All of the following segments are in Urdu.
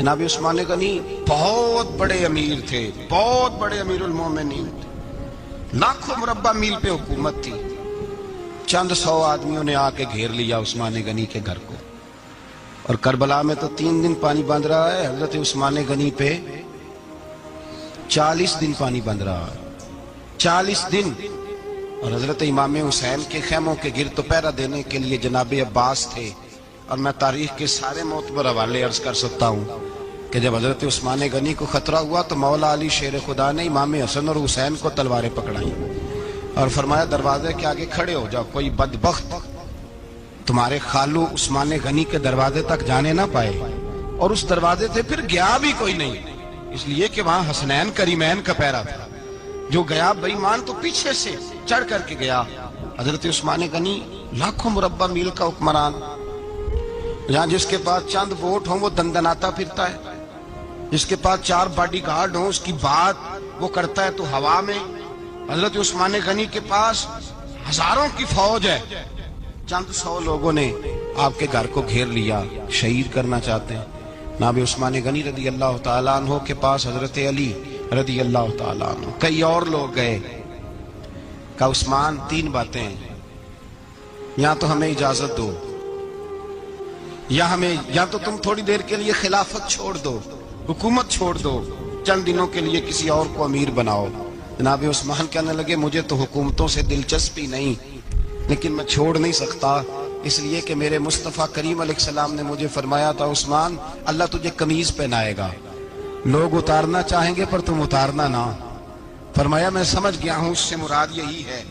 جناب عثمان غنی بہت بڑے امیر تھے، بہت بڑے امیر المومنین تھے، لاکھوں مربع میل پہ حکومت تھی۔ چند سو آدمیوں نے آ کے گھیر لیا عثمان غنی کے گھر کو، اور کربلا میں تو 3 دن پانی بند رہا ہے، حضرت عثمان غنی پہ 40 دن پانی بند رہا ہے، 40 دن۔ اور حضرت امام حسین کے خیموں کے گرد تو پہرا دینے کے لیے جناب عباس تھے۔ اور میں تاریخ کے سارے معتبر حوالے عرض کر سکتا ہوں کہ جب حضرت عثمان غنی کو خطرہ ہوا تو مولا علی شیر خدا نے امام حسن اور حسین کو تلواریں پکڑائیں اور فرمایا دروازے کے آگے کھڑے ہو جاؤ، کوئی بدبخت تمہارے خالو عثمان غنی کے دروازے تک جانے نہ پائے۔ اور اس دروازے سے پھر گیا بھی کوئی نہیں، اس لیے کہ وہاں حسنین کریمین کا پہرا تھا۔ جو گیا بے ایمان تو پیچھے سے چڑھ کر کے گیا۔ حضرت عثمان غنی لاکھوں مربع میل کا حکمران، جہاں جس کے پاس چند ووٹ ہوں وہ دندناتا پھرتا ہے، جس کے پاس 4 باڈی گارڈ ہوں اس کی بات وہ کرتا ہے تو ہوا میں۔ حضرت عثمان غنی کے پاس ہزاروں کی فوج ہے، چند 100 لوگوں نے آپ کے گھر کو گھیر لیا، شہید کرنا چاہتے ہیں۔ جناب عثمان غنی رضی اللہ تعالیٰ عنہ کے پاس حضرت علی رضی اللہ تعالیٰ عنہ، کئی اور لوگ گئے۔ کہا عثمان 3 باتیں ہیں، یا تو ہمیں اجازت دو، یا تو تم تھوڑی دیر کے لیے خلافت چھوڑ دو، حکومت چھوڑ دو، چند دنوں کے لیے کسی اور کو امیر بناؤ۔ جناب عثمان کہنے لگے مجھے تو حکومتوں سے دلچسپی نہیں، لیکن میں چھوڑ نہیں سکتا، اس لیے کہ میرے مصطفیٰ کریم علیہ السلام نے مجھے فرمایا تھا عثمان اللہ تجھے قمیض پہنائے گا، لوگ اتارنا چاہیں گے پر تم اتارنا نہ۔ فرمایا میں سمجھ گیا ہوں، اس سے مراد یہی ہے،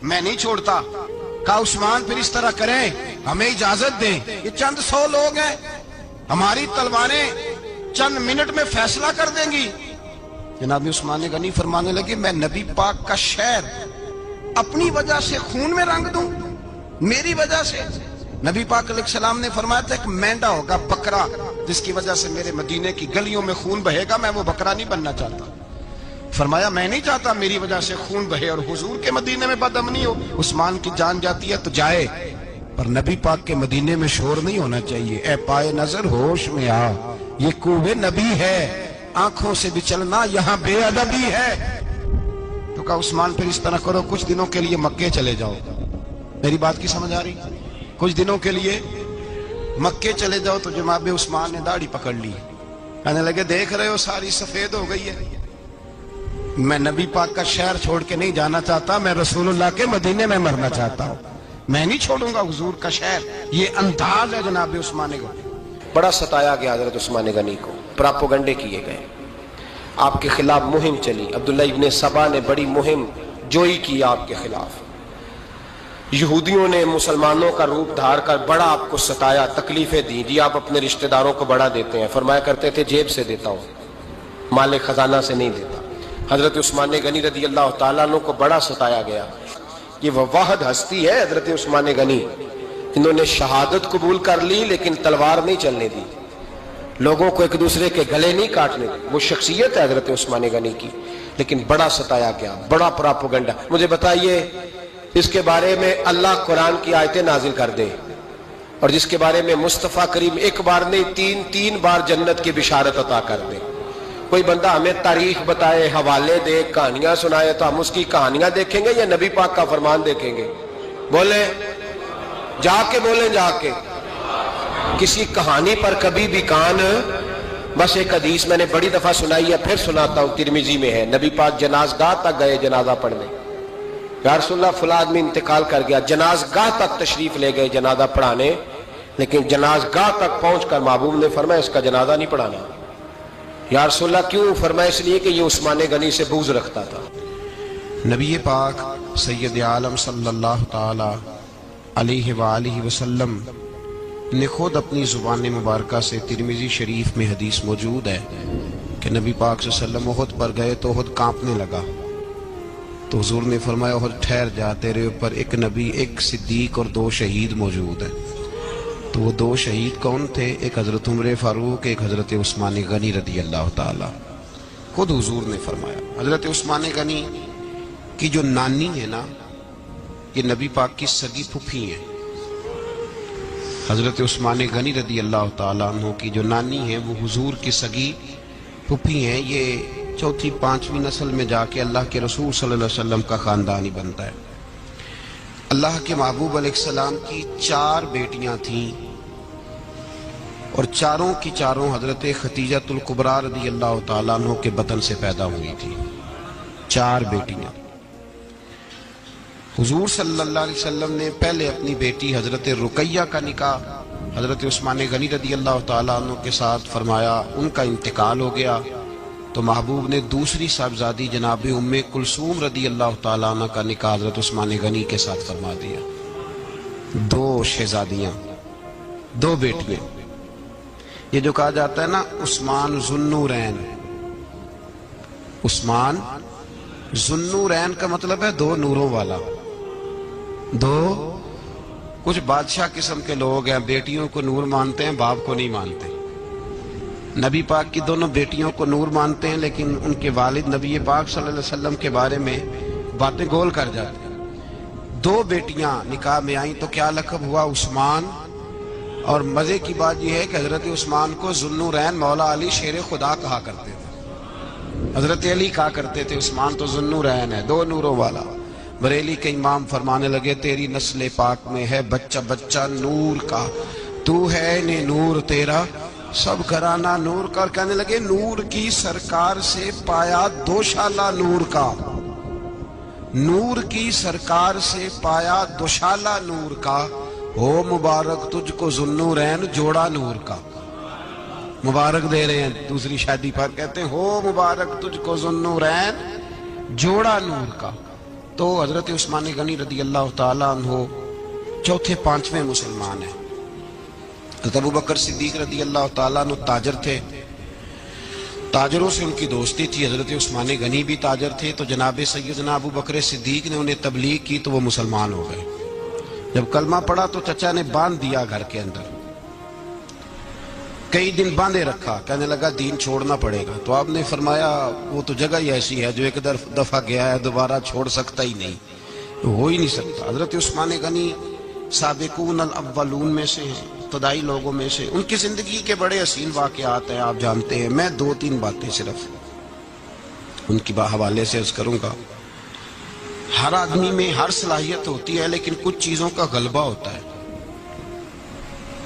میں نہیں چھوڑتا۔ کہا عثمان پھر اس طرح کریں، ہمیں اجازت دیں، یہ چند 100 لوگ ہیں، ہماری تلواریں چند منٹ میں فیصلہ کر دیں گی۔ جناب عثمان غنی فرمانے لگے میں نبی پاک کا شہر اپنی وجہ سے خون میں رنگ دوں، میری وجہ سے؟ نبی پاک علیہ السلام نے فرمایا تھا ایک مینڈا ہوگا، بکرا، جس کی وجہ سے میرے مدینے کی گلیوں میں خون بہے گا، میں وہ بکرا نہیں بننا چاہتا۔ فرمایا میں نہیں چاہتا میری وجہ سے خون بہے اور حضور کے مدینے میں بدامنی ہو۔ عثمان کی جان جاتی ہے تو جائے، پر نبی پاک کے مدینے میں شور نہیں ہونا چاہیے۔ اے پائے نظر ہوش میں آ، یہ کوہ نبی ہے، آنکھوں سے بھی چلنا یہاں بے ادبی ہے۔ تو کہا عثمان پھر اس طرح کرو، کچھ دنوں کے لیے مکے چلے جاؤ۔ میری بات کی سمجھ آ رہی؟ کچھ دنوں کے لیے مکے چلے جاؤ۔ تو جناب عثمان نے داڑھی پکڑ لی، کہنے لگے دیکھ رہے ہو ساری سفید ہو گئی ہے، میں نبی پاک کا شہر چھوڑ کے نہیں جانا چاہتا، میں رسول اللہ کے مدینے میں مرنا چاہتا ہوں، میں نہیں چھوڑوں گا حضور کا شہر۔ یہ انداز ہے جناب عثمان غنی۔ بڑا ستایا گیا حضرت عثمان غنی کو، پراپوگنڈے کیے گئے، آپ کے خلاف مہم چلی، عبداللہ ابن سبا نے بڑی مہم جوئی کی آپ کے خلاف۔ یہودیوں نے مسلمانوں کا روپ دھار کر بڑا آپ کو ستایا، تکلیفیں دی، جی آپ اپنے رشتہ داروں کو بڑا دیتے ہیں، فرمایا کرتے تھے جیب سے دیتا ہوں، مال خزانہ سے نہیں دیتا۔ حضرت عثمان غنی رضی اللہ تعالیٰ عنہ کو بڑا ستایا گیا۔ یہ وہ واحد ہستی ہے حضرت عثمان غنی، انہوں نے شہادت قبول کر لی لیکن تلوار نہیں چلنے دی، لوگوں کو ایک دوسرے کے گلے نہیں کاٹنے دی، وہ شخصیت ہے حضرت عثمان غنی کی، لیکن بڑا ستایا گیا، بڑا پراپوگنڈا۔ مجھے بتائیے اس کے بارے میں اللہ قرآن کی آیتیں نازل کر دے، اور جس کے بارے میں مصطفیٰ کریم ایک بار نہیں تین بار جنت کی بشارت عطا کر دے، کوئی بندہ ہمیں تاریخ بتائے، حوالے دے، کہانیاں سنائے، تو ہم اس کی کہانیاں دیکھیں گے یا نبی پاک کا فرمان دیکھیں گے؟ بولیں، جا کے بولیں، جا کے۔ کسی کہانی پر کبھی بھی کان، بس ایک حدیث میں نے بڑی دفعہ سنائی ہے، پھر سناتا ہوں، ترمذی میں ہے، نبی پاک جنازگاہ تک گئے جنازہ پڑھنے، یا رسول اللہ فلاں آدمی انتقال کر گیا، جنازگاہ تک تشریف لے گئے جنازہ پڑھانے، لیکن جنازگاہ تک پہنچ کر محبوب نے فرمایا اس کا جنازہ نہیں پڑھانا۔ یا رسول اللہ کیوں؟ فرمایا اس لیے کہ یہ عثمان غنی سے بغض رکھتا تھا۔ نبی پاک سید عالم صلی اللہ تعالی علیہ وآلہ وسلم نے خود اپنی زبان مبارکہ سے، ترمذی شریف میں حدیث موجود ہے کہ نبی پاک صلی اللہ علیہ وسلم احد پر گئے تو احد کانپنے لگا، تو حضور نے فرمایا احد ٹھہر جا، تیرے اوپر ایک نبی، ایک صدیق اور 2 شہید موجود ہیں۔ تو وہ 2 شہید کون تھے؟ ایک حضرت عمر فاروق، ایک حضرت عثمان غنی رضی اللہ تعالی۔ خود حضور نے فرمایا حضرت عثمان غنی کی جو نانی ہے نا، یہ نبی پاک کی سگی پھوپھی ہیں، حضرت عثمان غنی رضی اللہ تعالیٰ عنہ کی جو نانی ہیں وہ حضور کی سگی پھپھی ہیں. یہ چوتھی پانچویں نسل میں جا کے اللہ کے رسول صلی اللہ علیہ وسلم کا خاندان ہی بنتا ہے. اللہ کے محبوب علیہ السلام کی 4 بیٹیاں تھیں اور چاروں کی چاروں حضرت خدیجۃ الکبریٰ رضی اللہ تعالیٰ عنہ کے بطن سے پیدا ہوئی تھی. 4 بیٹیاں. حضور صلی اللہ علیہ وسلم نے پہلے اپنی بیٹی حضرت رقیہ کا نکاح حضرت عثمان غنی رضی اللہ تعالیٰ عنہ کے ساتھ فرمایا. ان کا انتقال ہو گیا تو محبوب نے دوسری صاحبزادی جناب ام کلثوم رضی اللہ تعالیٰ عنہ کا نکاح حضرت عثمان غنی کے ساتھ فرما دیا. 2 شہزادیاں، 2 بیٹیاں. یہ جو کہا جاتا ہے نا عثمان ذوالنورین، عثمان ذوالنورین کا مطلب ہے 2 نوروں والا. 2 کچھ بادشاہ قسم کے لوگ ہیں، بیٹیوں کو نور مانتے ہیں، باپ کو نہیں مانتے. نبی پاک کی دونوں بیٹیوں کو نور مانتے ہیں لیکن ان کے والد نبی پاک صلی اللہ علیہ وسلم کے بارے میں باتیں گول کر جاتے ہیں. 2 بیٹیاں نکاح میں آئیں تو کیا لقب ہوا؟ عثمان. اور مزے کی بات یہ ہے کہ حضرت عثمان کو ذوالنورین مولا علی شیر خدا کہا کرتے تھے. حضرت علی کہا کرتے تھے عثمان تو ذوالنورین ہے، 2 نوروں والا. بریلی کے امام فرمانے لگے تیری نسل پاک میں ہے بچہ بچہ نور کا، تو ہے نے نور تیرا سب گھرانہ نور کا. اور کہنے لگے نور کی سرکار سے پایا 2 شالہ نور کا، نور کی سرکار سے پایا 2 شالہ نور کا. ہو مبارک تجھ کو ذوالنورین جوڑا نور کا. مبارک دے رہے ہیں دوسری شادی پر، کہتے ہیں ہو مبارک تجھ کو ذوالنورین جوڑا نور کا. تو حضرت عثمان غنی رضی اللہ تعالیٰ عنہ 4 5ویں مسلمان ہیں. حضرت ابوبکر صدیق رضی اللہ تعالیٰ عنہ تاجر تھے، تاجروں سے ان کی دوستی تھی. حضرت عثمان غنی بھی تاجر تھے تو جناب سیدنا ابوبکر صدیق نے انہیں تبلیغ کی تو وہ مسلمان ہو گئے. جب کلمہ پڑھا تو چچا نے باندھ دیا گھر کے اندر، کئی دن باندھے رکھا، کہنے لگا دین چھوڑنا پڑے گا. تو آپ نے فرمایا وہ تو جگہ ہی ایسی ہے جو ایک دفعہ گیا ہے دوبارہ چھوڑ سکتا ہی نہیں، ہو ہی نہیں سکتا. حضرت عثمان غنی سابقون الاولون میں سے ہیں، ابتدائی لوگوں میں سے. ان کی زندگی کے بڑے حسین واقعات ہیں، آپ جانتے ہیں. میں 2-3 باتیں صرف ان کی حوالے سے عرض کروں گا. ہر آدمی میں ہر صلاحیت ہوتی ہے لیکن کچھ چیزوں کا غلبہ ہوتا ہے،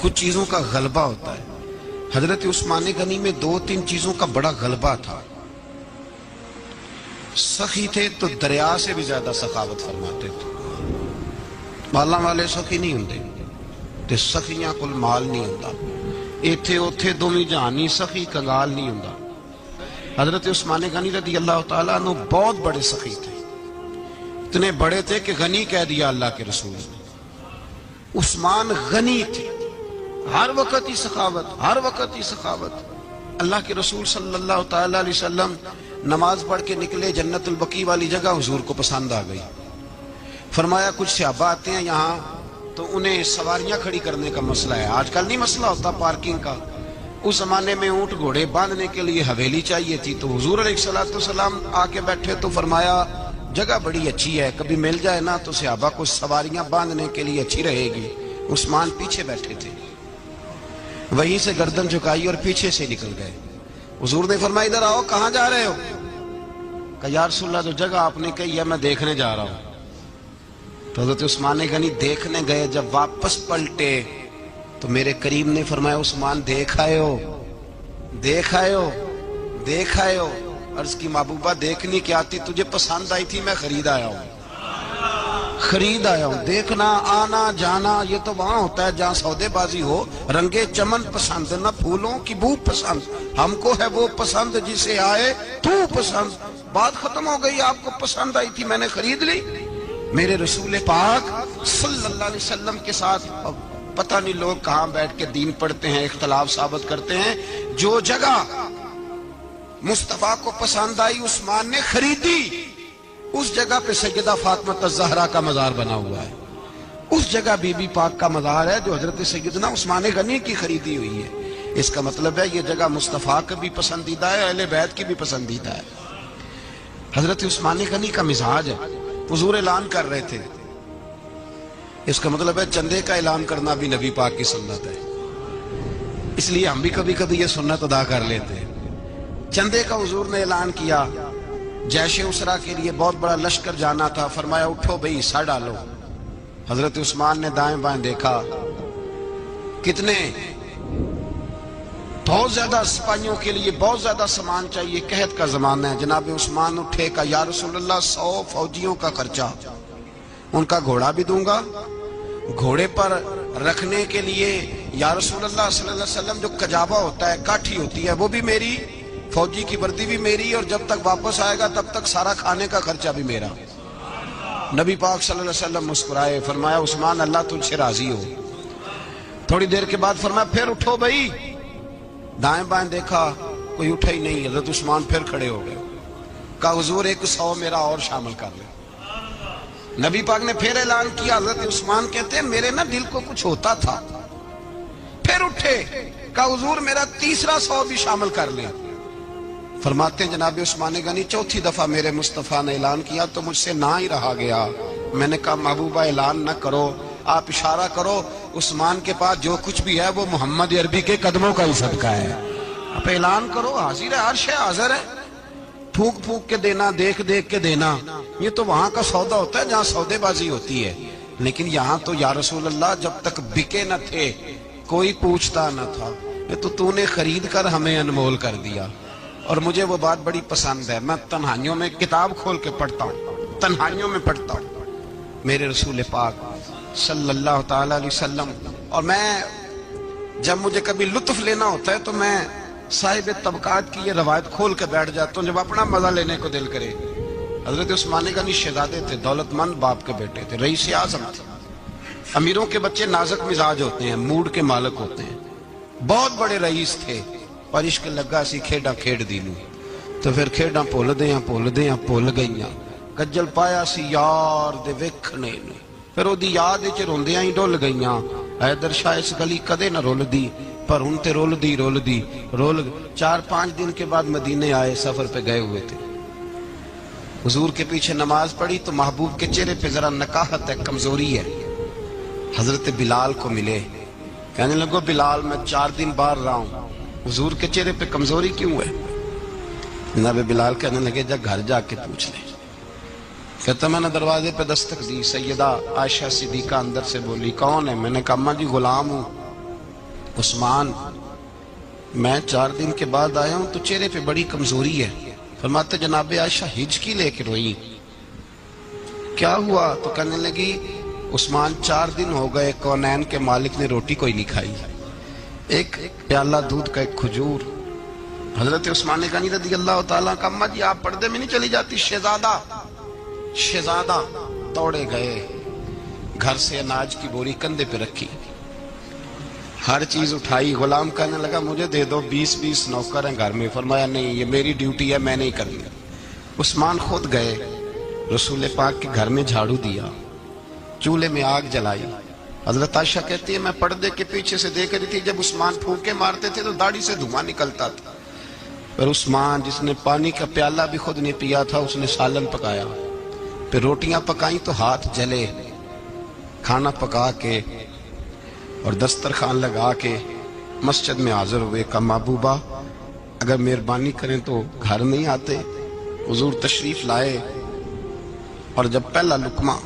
کچھ چیزوں کا غلبہ ہوتا ہے. حضرت عثمان غنی میں 2-3 چیزوں کا بڑا غلبہ تھا. سخی تھے تو دریا سے بھی زیادہ سخاوت فرماتے تھے. مالاں والے سخی نہیں ہوندے تے سخیاں کل مال نہیں ہوندا. ایتھے اوتھے دوویں جہانی سخی کنگال نہیں ہوندا. حضرت عثمان غنی رضی اللہ تعالیٰ عنہ بہت بڑے سخی تھے، اتنے بڑے تھے کہ غنی کہہ دیا اللہ کے رسول نے. عثمان غنی تھے، ہر وقت ہی سخاوت، ہر وقت ہی سخاوت. اللہ کے رسول صلی اللہ تعالیٰ علیہ وسلم نماز پڑھ کے نکلے، جنت البقیع والی جگہ حضور کو پسند آ گئی. فرمایا کچھ صحابہ آتے ہیں یہاں تو انہیں سواریاں کھڑی کرنے کا مسئلہ ہے. آج کل نہیں مسئلہ ہوتا پارکنگ کا، اس زمانے میں اونٹ گھوڑے باندھنے کے لیے حویلی چاہیے تھی. تو حضور علیہ السلام آ کے بیٹھے تو فرمایا جگہ بڑی اچھی ہے، کبھی مل جائے نا تو صحابہ کو سواریاں باندھنے کے لیے اچھی رہے گی. عثمان پیچھے بیٹھے تھے، وہیں سے گردن جھکائی اور پیچھے سے نکل گئے. حضور نے فرمایا ادھر آؤ، کہاں جا رہے ہو؟ کہا یا رسول اللہ جو جگہ آپ نے کہی ہے میں دیکھنے جا رہا ہوں. تو حضرت عثمان غنی دیکھنے گئے، جب واپس پلٹے تو میرے کریم نے فرمایا عثمان دیکھ آئے ہو، دیکھ آئے ہو، دیکھ آئے ہو. عرض کی محبوبہ دیکھنی کیا تھی، تجھے پسند آئی تھی، میں خرید آیا ہوں، خرید آیا ہوں. دیکھنا آنا جانا یہ تو وہاں ہوتا ہے جہاں سودے بازی ہو. رنگے چمن پسند نہ پھولوں کی بو پسند، ہم کو ہے وہ پسند جسے آئے تو پسند. بات ختم ہو گئی، آپ کو پسند آئی تھی میں نے خرید لی. میرے رسول پاک صلی اللہ علیہ وسلم کے ساتھ پتہ نہیں لوگ کہاں بیٹھ کے دین پڑھتے ہیں، اختلاف ثابت کرتے ہیں. جو جگہ مصطفیٰ کو پسند آئی عثمان نے خریدی، اس جگہ پہ سیدہ فاطمہ الزہرا کا مزار بنا ہوا ہے. اس جگہ بی بی پاک کا مزار ہے جو حضرت سیدنا عثمان غنی کی خریدی ہوئی ہے. اس کا مطلب ہے یہ جگہ مصطفیٰ کا بھی پسندیدہ ہے، اہل بیت کی بھی پسندیدہ ہے. حضرت عثمان غنی کا مزاج ہے. حضور اعلان کر رہے تھے اس کا مطلب ہے چندے کا اعلان کرنا بھی نبی پاک کی سنت ہے، اس لیے ہم بھی کبھی کبھی یہ سنت ادا کر لیتے ہیں۔ چندے کا حضور نے اعلان کیا، جیش اسرا کے لیے بہت بڑا لشکر جانا تھا، فرمایا اٹھو بھئی حصہ ڈالو۔ حضرت عثمان نے دائیں بائیں دیکھا، کتنے بہت زیادہ سپاہیوں کے لیے بہت زیادہ سامان چاہیے، قحط کا زمانہ ہے۔ جناب عثمان اٹھے کہا یا رسول اللہ 100 فوجیوں کا خرچہ، ان کا گھوڑا بھی دوں گا، گھوڑے پر رکھنے کے لیے یا رسول اللہ صلی اللہ علیہ وسلم جو کجاوا ہوتا ہے، کاٹھی ہوتی ہے، وہ بھی میری، فوجی کی وردی بھی میری، اور جب تک واپس آئے گا تب تک سارا کھانے کا خرچہ بھی میرا۔ نبی پاک صلی اللہ علیہ وسلم مسکرائے، فرمایا عثمان اللہ تجھ سے راضی ہو۔ تھوڑی دیر کے بعد فرمایا پھر اٹھو بھائی۔ دائیں بائیں دیکھا، کوئی اٹھا ہی نہیں۔ حضرت عثمان پھر کھڑے ہو گئے، کہا حضور 100 میرا اور شامل کر لیں۔ نبی پاک نے پھر اعلان کیا، حضرت عثمان کہتے ہیں میرے نا دل کو کچھ ہوتا تھا، پھر اٹھے، کہا حضور میرا تیسرا 100 بھی شامل کر لیں۔ فرماتے ہیں جناب عثمان غنی چوتھی دفعہ میرے مصطفیٰ نے اعلان کیا تو مجھ سے نہ ہی رہا گیا۔ میں نے کہا محبوبہ اعلان نہ کرو، آپ اشارہ کرو، عثمان کے پاس جو کچھ بھی ہے وہ محمد عربی کے قدموں کا ہی صدقہ ہے، آپ اعلان کرو، حاضر ہے، ہر شے حاضر ہے، پھونک پھونک کے دینا، دیکھ دیکھ کے دینا، یہ تو وہاں کا سودا ہوتا ہے جہاں سودے بازی ہوتی ہے، لیکن یہاں تو یا رسول اللہ جب تک بکے نہ تھے کوئی پوچھتا نہ تھا، یہ تو نے خرید کر ہمیں انمول کر دیا۔ اور مجھے وہ بات بڑی پسند ہے، میں تنہائیوں میں کتاب کھول کے پڑھتا ہوں، تنہائیوں میں پڑھتا ہوں میرے رسول پاک صلی اللہ تعالی علیہ وسلم، اور میں جب مجھے کبھی لطف لینا ہوتا ہے تو میں صاحب طبقات کی یہ روایت کھول کے بیٹھ جاتا ہوں جب اپنا مزہ لینے کو دل کرے۔ حضرت عثمان غنی شہزادے تھے، دولت مند باپ کے بیٹے تھے، رئیس اعظم تھے۔ امیروں کے بچے نازک مزاج ہوتے ہیں، موڈ کے مالک ہوتے ہیں، بہت بڑے رئیس تھے، پر عشق لگا سی کھیڈا کھیڈ دی نو، تو پھر کھیڈا بھول گئیاں، کجل پایا سی یار دے ویکھنے نو، پھر او دی یاد وچ روندیاں ہی ڈول گئیاں، حیدر شاہ اس گلی کدے نہ رول دی، پر ہن تے رول دی 4-5 دن کے بعد مدینے آئے، سفر پہ گئے ہوئے تھے، حضور کے پیچھے نماز پڑھی تو محبوب کے چہرے پہ ذرا نکاہت ہے، کمزوری ہے۔ حضرت بلال کو ملے، کہنے لگو بلال میں 4 دن باہر رہا ہوں، حضور کے چہرے پہ کمزوری کیوں ہے؟ جناب بلال کہنے لگے جا گھر جا کے پوچھ لے۔ کہتا میں نے دروازے پہ دستک دی، سیدہ عائشہ صدیقہ اندر سے بولی کون ہے؟ میں نے کہا اماں جی غلام ہوں عثمان، میں 4 دن کے بعد آیا ہوں تو چہرے پہ بڑی کمزوری ہے۔ فرماتے جناب عائشہ ہچکی لے کے روئی، کیا ہوا؟ تو کہنے لگی عثمان 4 دن ہو گئے کونین کے مالک نے روٹی کوئی نہیں کھائی، ایک پیالہ دودھ کا ایک کھجور۔ حضرت عثمان غنی رضی اللہ تعالیٰ کا اماں جی آپ پردے میں نہیں چلی جاتی؟ شہزادہ توڑے گئے، گھر سے اناج کی بوری کندھے پہ رکھی، ہر چیز اٹھائی، غلام کہنے لگا مجھے دے دو، 20 نوکر ہیں گھر میں۔ فرمایا نہیں یہ میری ڈیوٹی ہے، میں نہیں کرنی۔ عثمان خود گئے، رسول پاک کے گھر میں جھاڑو دیا، چولہے میں آگ جلائی۔ حضرت عائشہ کہتی ہے میں پردے کے پیچھے سے دیکھ رہی تھی، جب عثمان پھونکے مارتے تھے تو داڑھی سے دھواں نکلتا تھا، پھر عثمان جس نے پانی کا پیالہ بھی خود نہیں پیا تھا اس نے سالن پکایا، پھر روٹیاں پکائیں تو ہاتھ جلے، کھانا پکا کے اور دسترخوان لگا کے مسجد میں حاضر ہوئے۔ کہا محبوبہ اگر مہربانی کریں تو گھر نہیں آتے؟ حضور تشریف لائے، اور جب پہلا لقمہ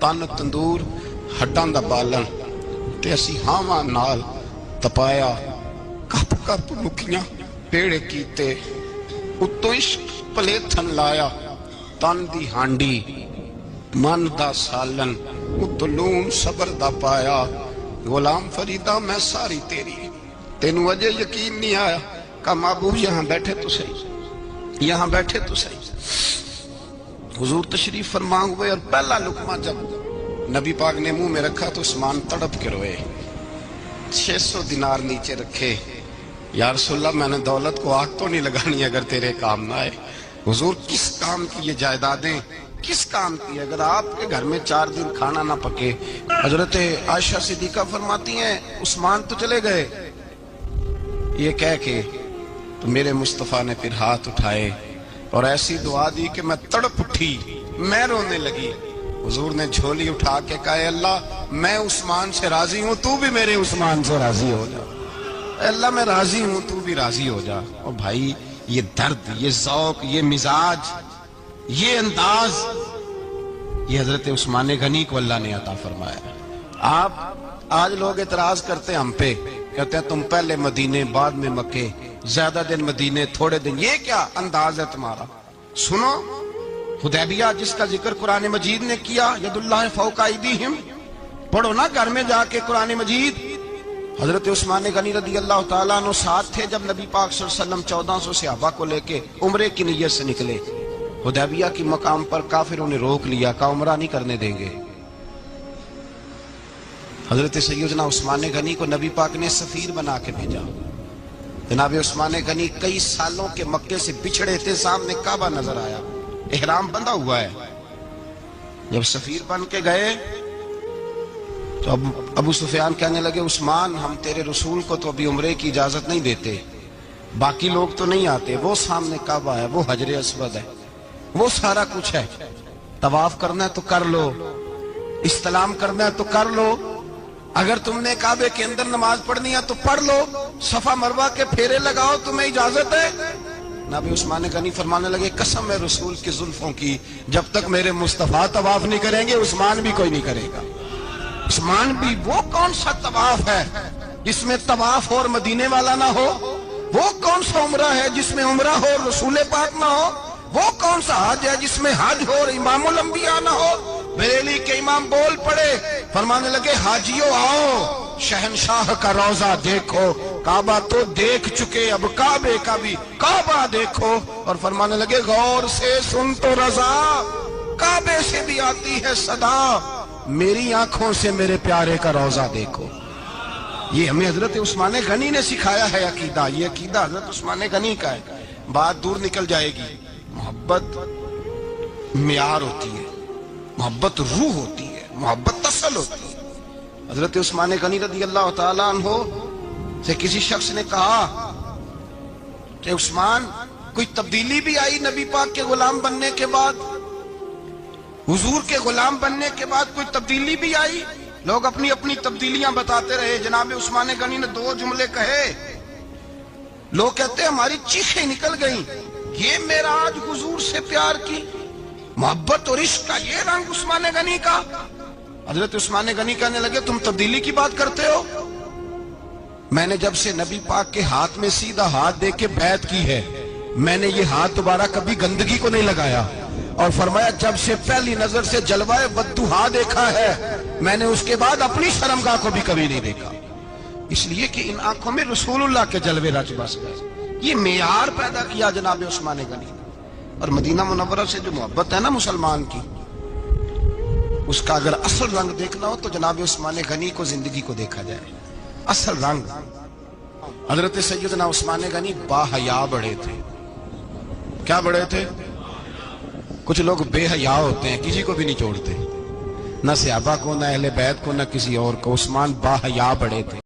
تن تندور ہڈاں دا بالن تے اسی ہاواں نال تپایا، کپ کپ لکیاں پیڑے کیتے، اتوں عشق پلیتھن لایا، تن دی ہانڈی من دا سالن، اتوں لون صبر دا پایا، غلام فریدہ میں ساری تیری، تینوں اجے یقین نہیں آیا؟ کہا محبوب یہاں بیٹھے تو صحیح۔ حضور تشریف فرما ہوئے، اور پہلا لقمہ جب نبی پاک نے منہ میں رکھا تو عثمان تڑپ کے روئے، 600 دینار نیچے رکھے، یا رسول اللہ میں نے دولت کو آگ تو نہیں لگانی اگر تیرے کام نہ آئے۔ حضور کس کام کی یہ جائیدادیں، کس کام کی؟ اگر آپ کے گھر میں 4 دن کھانا نہ پکے۔ حضرت عائشہ صدیقہ فرماتی ہیں عثمان تو چلے گئے، یہ کہہ کے تو میرے مصطفیٰ نے پھر ہاتھ اٹھائے اور ایسی دعا دی کہ میں تڑپ اٹھی، میں رونے لگی۔ حضور نے جھولی اٹھا کے کہا اے اللہ میں عثمان سے راضی ہوں، تو بھی میرے عثمان سے راضی ہو جا۔ اے اللہ میں راضی ہوں، تو بھی راضی ہو جا۔ اور بھائی یہ درد، یہ ذوق، یہ مزاج، یہ انداز، یہ حضرت عثمان غنی کو اللہ نے عطا فرمایا۔ آپ آج لوگ اعتراض کرتے ہیں ہم پہ، کہتے ہیں تم پہلے مدینے بعد میں مکے، زیادہ دن مدینے تھوڑے دن، یہ کیا انداز ہے تمہارا؟ سنو حدیبیہ جس کا ذکر قرآن مجید نے کیا، ید اللہ فوق ایدیہم، پڑھو نا گھر میں جا کے قرآن مجید۔ حضرت عثمان غنی رضی اللہ تعالیٰ عنہ ساتھ تھے جب نبی پاک صلی اللہ علیہ وسلم 1400 صحابہ کو لے کے عمرے کی نیت سے نکلے۔ حدیبیہ کی مقام پر کافروں نے روک لیا، کہا عمرہ نہیں کرنے دیں گے۔ حضرت سیدنا عثمان غنی کو نبی پاک نے سفیر بنا کے بھیجا۔ جناب عثمان غنی کئی سالوں کے مکے سے بچھڑے تھے، سامنے کعبہ نظر آیا، احرام بندھا ہوا ہے۔ جب سفیر بن کے گئے تو ابو سفیان کہنے لگے عثمان ہم تیرے رسول کو تو ابھی عمرے کی اجازت نہیں دیتے، باقی لوگ تو نہیں آتے، وہ سامنے کعبہ ہے، وہ حجر اسود ہے، وہ سارا کچھ ہے، طواف کرنا ہے تو کر لو، استلام کرنا ہے تو کر لو، اگر تم نے کعبے کے اندر نماز پڑھنی ہے تو پڑھ لو، صفا مروہ کے پھیرے لگاؤ، تمہیں اجازت ہے۔ نبی عثمان غنی فرمانے لگے قسم ہے رسول کی زلفوں کی، جب تک میرے مصطفیٰ طواف نہیں کریں گے عثمان بھی کوئی نہیں کرے گا۔ عثمان بھی وہ کون سا طواف ہے جس میں طواف اور مدینے والا نہ ہو؟ وہ کون سا عمرہ ہے جس میں عمرہ ہو اور رسول پاک نہ ہو؟ وہ کون سا حج ہے جس میں حج ہو اور امام الانبیاء نہ ہو؟ بریلی کے امام بول پڑے، فرمانے لگے حاجیوں آؤ، شہنشاہ کا روضہ دیکھو، کعبہ تو دیکھ چکے، اب کعبے کا بھی کعبہ دیکھو، اور فرمانے لگے غور سے سن تو رضا، کعبے سے بھی آتی ہے صدا، میری آنکھوں سے میرے پیارے کا روضہ دیکھو۔ یہ ہمیں حضرت عثمان غنی نے سکھایا ہے عقیدہ، یہ عقیدہ حضرت عثمان غنی کا ہے۔ بات دور نکل جائے گی، محبت معیار ہوتی ہے، محبت روح ہوتی ہے، محبت اصل ہوتی ہے۔ حضرت عثمان غنی رضی اللہ تعالیٰ عنہ سے کسی شخص نے کہا کہ عثمان کوئی تبدیلی بھی آئی نبی پاک کے غلام بننے کے بعد؟ حضور کے غلام بننے کے بعد کوئی تبدیلی بھی آئی؟ لوگ اپنی اپنی تبدیلیاں بتاتے رہے۔ جناب عثمان غنی نے 2 جملے کہے، لوگ کہتے ہیں ہماری چیخیں نکل گئیں، یہ معراج حضور سے پیار کی محبت اور عشق کا یہ رنگ عثمان غنی کا۔ حضرت عثمان غنی کہنے لگے تم تبدیلی کی بات کرتے ہو؟ میں نے جب سے نبی پاک کے ہاتھ میں سیدھا ہاتھ دے کے بیعت کی ہے، میں نے یہ ہاتھ دوبارہ کبھی گندگی کو نہیں لگایا، اور فرمایا جب سے پہلی نظر سے جلوہ بددہا دیکھا ہے، میں نے اس کے بعد اپنی شرمگاہ کو بھی کبھی نہیں دیکھا، اس لیے کہ ان آنکھوں میں رسول اللہ کے جلوے رچ بس گئے۔ یہ معیار پیدا کیا جناب عثمان غنی۔ اور مدینہ منورہ سے جو محبت ہے نا مسلمان کی، اس کا اگر اصل رنگ دیکھنا ہو تو جناب عثمان غنی کو زندگی کو دیکھا جائے، اصل رنگ۔ حضرت سیدنا عثمان غنی با حیا بڑے تھے۔ کیا بڑے تھے؟ کچھ لوگ بے حیا ہوتے ہیں، کسی کو بھی نہیں چھوڑتے، نہ صحابہ کو، نہ اہل بیت کو، نہ کسی اور کو۔ عثمان با حیا بڑے تھے۔